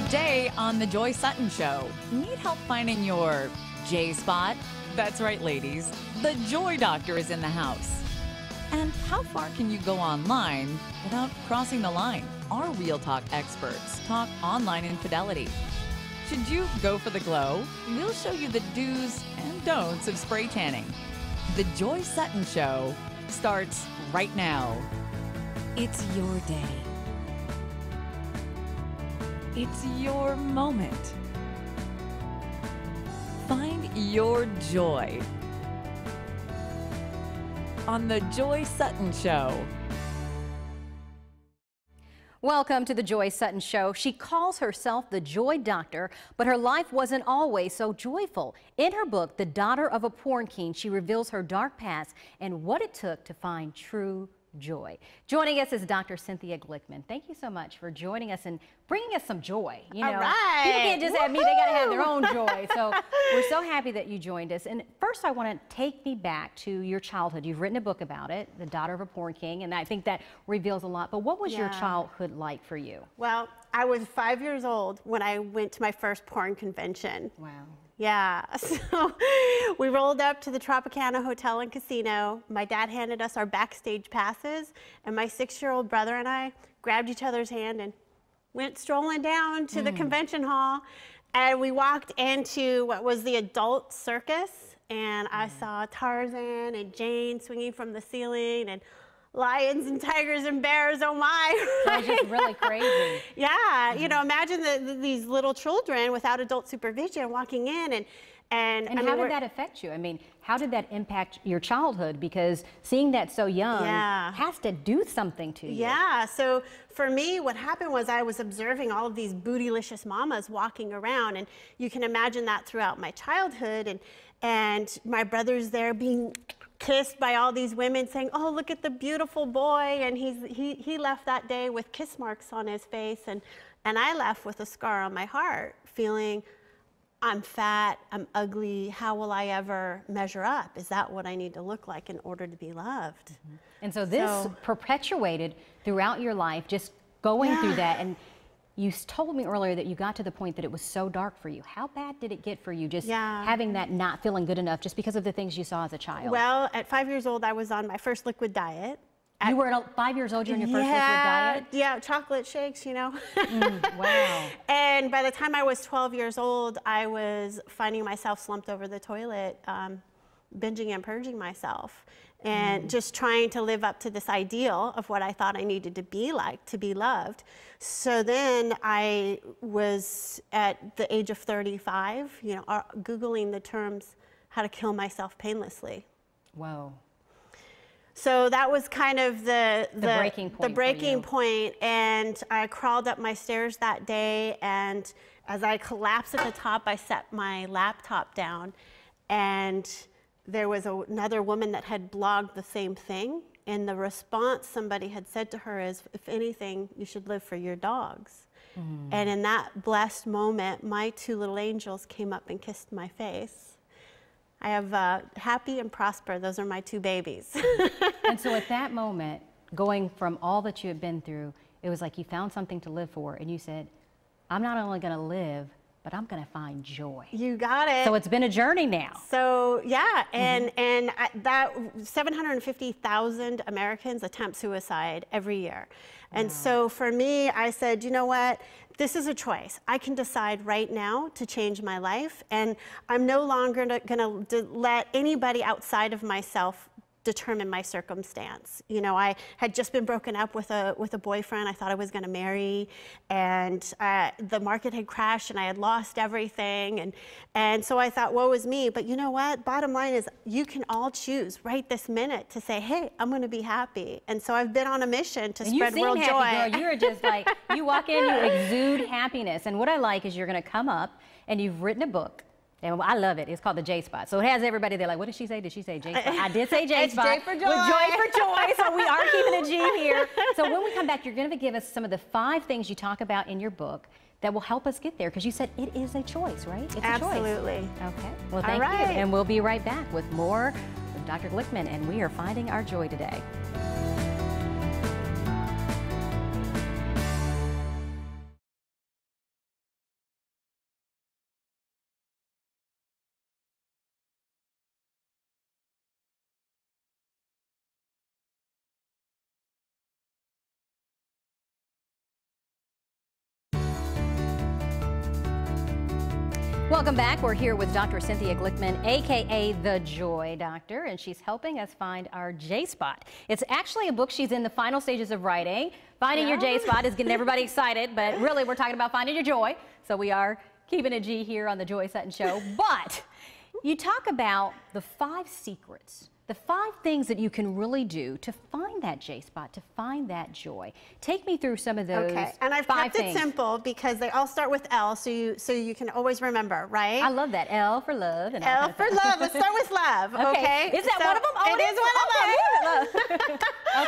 Today on The Joy Sutton Show, need help finding your J spot? That's right, ladies. The Joy Doctor is in the house. And how far can you go online without crossing the line? Our Real Talk experts talk online infidelity. Should you go for the glow? We'll show you the do's and don'ts of spray tanning. The Joy Sutton Show starts right now. It's your day. It's your moment. Find your joy on The Joy Sutton Show. Welcome to The Joy Sutton Show. She calls herself the Joy Doctor, but her life wasn't always so joyful. In her book, The Daughter of a Porn King, she reveals her dark past and what it took to find true joy. Joining us is Dr. Cynthia Glickman. Thank you so much for joining us and bringing us some joy. You know, all right. People can't just have me, they got to have their own joy. So we're so happy that you joined us. And first I want to take me back to your childhood. You've written a book about it, The Daughter of a Porn King, and I think that reveals a lot. But what was your childhood like for you? Well, I was 5 years old when I went to my first porn convention. Wow. Yeah, so we rolled up to the Tropicana Hotel and Casino. My dad handed us our backstage passes, and my 6-year-old brother and I grabbed each other's hand and went strolling down to the convention hall. And we walked into what was the adult circus, and I saw Tarzan and Jane swinging from the ceiling, and lions and tigers and bears, oh my. Right? It was just really crazy. Yeah, you know, imagine these little children without adult supervision walking in and I mean, how did that affect you? I mean, how did that impact your childhood? Because seeing that so young has to do something to you. Yeah, so for me, what happened was I was observing all of these bootylicious mamas walking around, and you can imagine that throughout my childhood, and my brother's there being kissed by all these women saying, oh, look at the beautiful boy, and he left that day with kiss marks on his face, and I left with a scar on my heart, feeling I'm fat, I'm ugly, how will I ever measure up? Is that what I need to look like in order to be loved? And so this perpetuated throughout your life, just going through that. And you told me earlier that you got to the point that it was so dark for you. How bad did it get for you, just having that not feeling good enough just because of the things you saw as a child? Well, at 5 years old, I was on my first liquid diet. You were at 5 years old, you're on your first liquid diet? Yeah, chocolate shakes, you know. Wow. And by the time I was 12 years old, I was finding myself slumped over the toilet, binging and purging myself, and just trying to live up to this ideal of what I thought I needed to be like to be loved. So then I was at the age of 35, you know, Googling the terms how to kill myself painlessly. Whoa. So that was kind of the breaking point. And I crawled up my stairs that day, and as I collapsed at the top, I set my laptop down, and there was another woman that had blogged the same thing, and the response somebody had said to her is, if anything, you should live for your dogs. And in that blessed moment, my 2 little angels came up and kissed my face. I have Happy and Prosper, those are my 2 babies. And so at that moment, going from all that you had been through, it was like you found something to live for, and you said, I'm not only going to live, but I'm going to find joy. You got it. So it's been a journey now. So yeah, and that 750,000 Americans attempt suicide every year. And so for me, I said, you know what? This is a choice. I can decide right now to change my life, and I'm no longer going to let anybody outside of myself determine my circumstance. You know, I had just been broken up with a boyfriend I thought I was going to marry, and the market had crashed and I had lost everything, and so I thought, woe is me. But you know what? Bottom line is, you can all choose right this minute to say, hey, I'm going to be happy. And so I've been on a mission to spread world joy. Girl. You're just like, you walk in, you exude happiness. And what I like is you're going to come up and you've written a book. And I love it. It's called the J Spot. So it has everybody there like, what did she say? Did she say J Spot? I did say J Spot. It's J for joy. With joy for joy. So we are keeping a G here. So when we come back, you're going to give us some of the 5 things you talk about in your book that will help us get there, because you said it is a choice, right? It's Absolutely. a choice. Okay. Well, thank you. And we'll be right back with more with Dr. Glickman, and we are finding our joy today. Welcome back. We're here with Dr. Cynthia Glickman, aka the Joy Doctor, and she's helping us find our J-spot. It's actually a book she's in the final stages of writing. Finding your J-spot is getting everybody excited, but really we're talking about finding your joy. So we are keeping a G here on the Joy Sutton Show. But you talk about the 5 secrets, the 5 things that you can really do to find that J-spot, to find that joy. Take me through some of those. Okay, and I've 5 kept things. it simple because they all start with L, so you can always remember, right? I love that. L for love. And L for love. Let's start with love. Okay. Is that So one of them? Oh, it is one of them.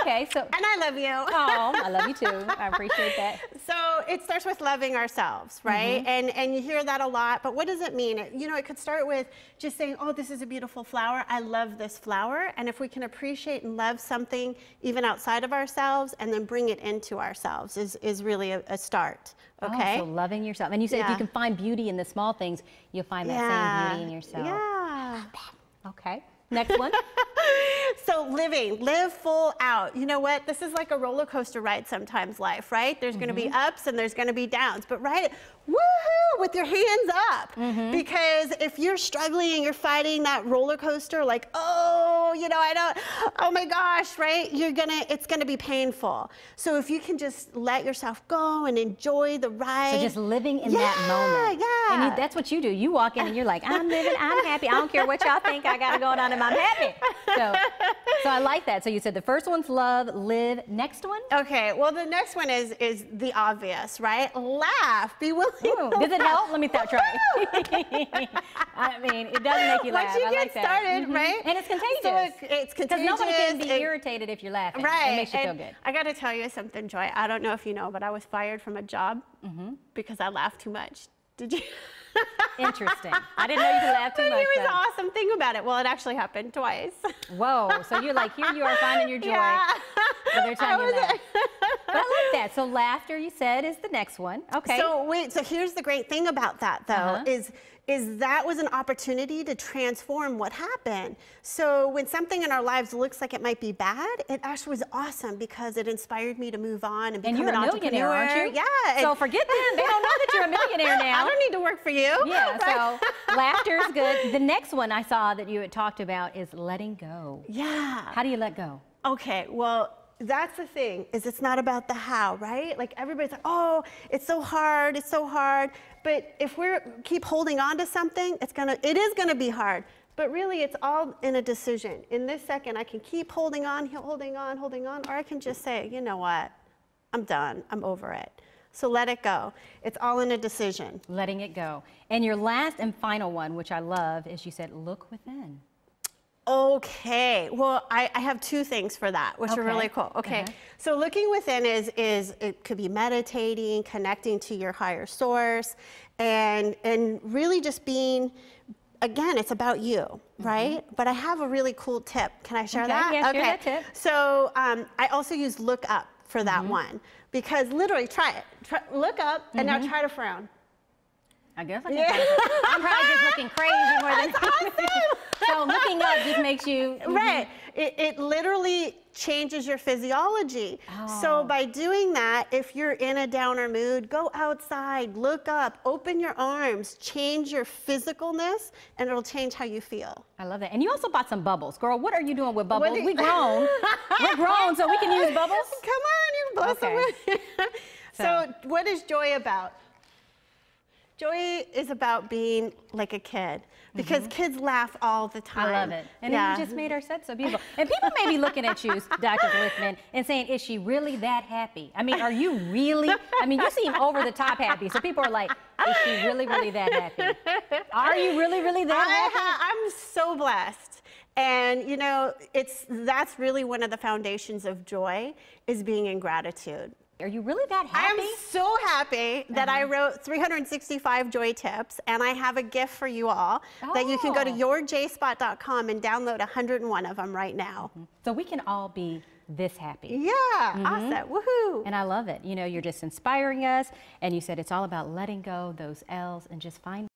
Okay, so. And I love you. Oh, I love you too. I appreciate that. So it starts with loving ourselves, right? And you hear that a lot, but what does it mean? It could start with just saying, oh, this is a beautiful flower. I love this flower. And if we can appreciate and love something even outside of ourselves and then bring it into ourselves is really a start, okay? Oh, so loving yourself. And you said if you can find beauty in the small things, you'll find that same beauty in yourself. Yeah. Okay, next one. So live full out. You know what? This is like a roller coaster ride sometimes, life, right? There's going to be ups and there's going to be downs, but ride it, woohoo, with your hands up. Because if you're struggling and you're fighting that roller coaster, like, oh, oh my gosh, right? It's going to be painful. So if you can just let yourself go and enjoy the ride. So just living in that moment. Yeah. And that's what you do. You walk in and you're like, I'm living, I'm happy. I don't care what y'all think I got going on, and I'm happy. So I like that. So you said the first one's love, live. Next one? Okay, well, the next one is the obvious, right? Laugh, be willing. Ooh, does it help? Let me try. I mean, it does make you laugh. Once you I get started, right? And it's contagious. So it's contagious. Because nobody can be irritated if you're laughing. Right. It makes you feel good. I got to tell you something, Joy. I don't know if you know, but I was fired from a job because I laughed too much. Did you? Interesting. I didn't know you could laugh too much. It was an awesome thing about it. Well, it actually happened twice. Whoa. So you're like, here you are finding your joy. Yeah. Other time you laugh. But I like that. So laughter, you said, is the next one. Okay. So here's the great thing about that, though, is that was an opportunity to transform what happened. So when something in our lives looks like it might be bad, it actually was awesome because it inspired me to move on and become an entrepreneur. And you're a millionaire, aren't you? Yeah. So forget them. They don't know that you're a millionaire now. I don't need to work for you. Yeah, so laughter is good. The next one I saw that you had talked about is letting go. Yeah. How do you let go? Okay, well, that's the thing, is it's not about the how, right? Like everybody's like, oh, it's so hard, it's so hard. But if we keep holding on to something, it is gonna be hard. But really, it's all in a decision. In this second, I can keep holding on, or I can just say, you know what? I'm done, I'm over it. So let it go. It's all in a decision. Letting it go. And your last and final one, which I love, is you said, look within. Okay, well, I have 2 things for that, which are really cool. Okay, so looking within is it could be meditating, connecting to your higher source, and really just being, again, it's about you, right? But I have a really cool tip. Can I share that? Yeah, share that tip. So I also use look up for that one, because literally, try it. Look up, and now try to frown. I guess I can I'm probably just looking crazy more than awesome. So looking up just makes you... Right. It literally changes your physiology. So by doing that, if you're in a downer mood, go outside, look up, open your arms, change your physicalness, and it'll change how you feel. I love that. And you also bought some bubbles. Girl, what are you doing with bubbles? We grown. We're grown, so we can use bubbles. Come on, you blow some. So what is joy about? Joy is about being like a kid, because kids laugh all the time. I love it. And then you just made our set so beautiful. And people may be looking at you, Dr. Glickman, and saying, is she really that happy? I mean, are you really? I mean, you seem over the top happy. So people are like, is she really, really that happy? Are you really, really that happy? I'm so blessed. And that's really one of the foundations of joy, is being in gratitude. Are you really that happy? I'm so happy that I wrote 365 joy tips, and I have a gift for you all that you can go to yourjspot.com and download 101 of them right now. So we can all be this happy. Yeah, awesome, woohoo. And I love it. You're just inspiring us, and you said it's all about letting go those L's and just finding